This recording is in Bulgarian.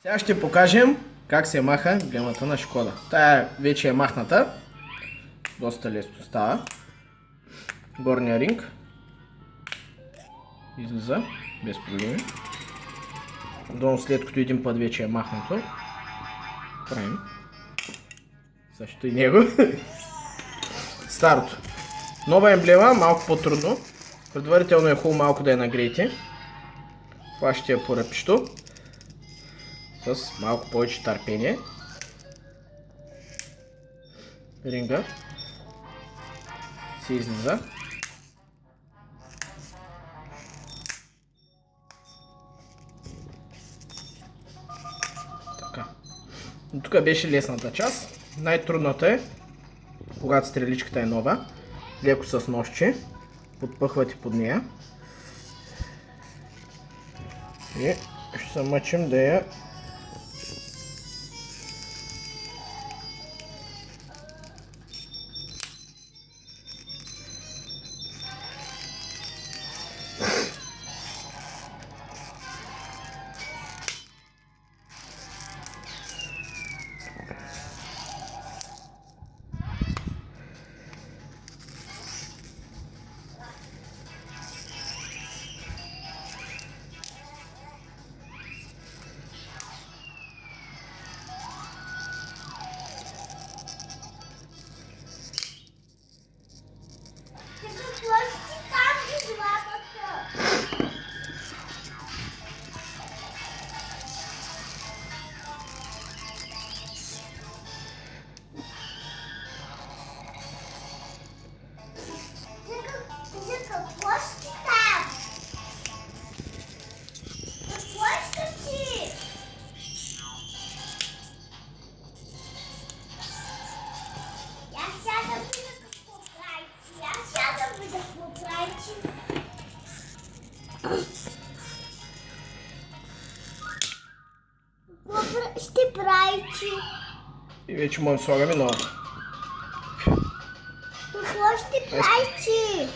Сега ще покажем как се маха емблемата на Шкода. Тая вече е махната. Доста лесно става. Горния ринг излиза без проблеми. Долу след като един път вече е махнато. Правим също и него. Старото. Нова емблема, малко по-трудно. Предварително е хубаво малко да я нагреете. Хващате я по ръпчето. С малко повече търпение. Ринга се излиза. Така. Но тук беше лесната част. Най-трудната е, когато стреличката е нова, леко с ножче, подпъхвате под нея и ще се мъчим да я ще правите. и вече може да слагаме новата. Какво ще правите?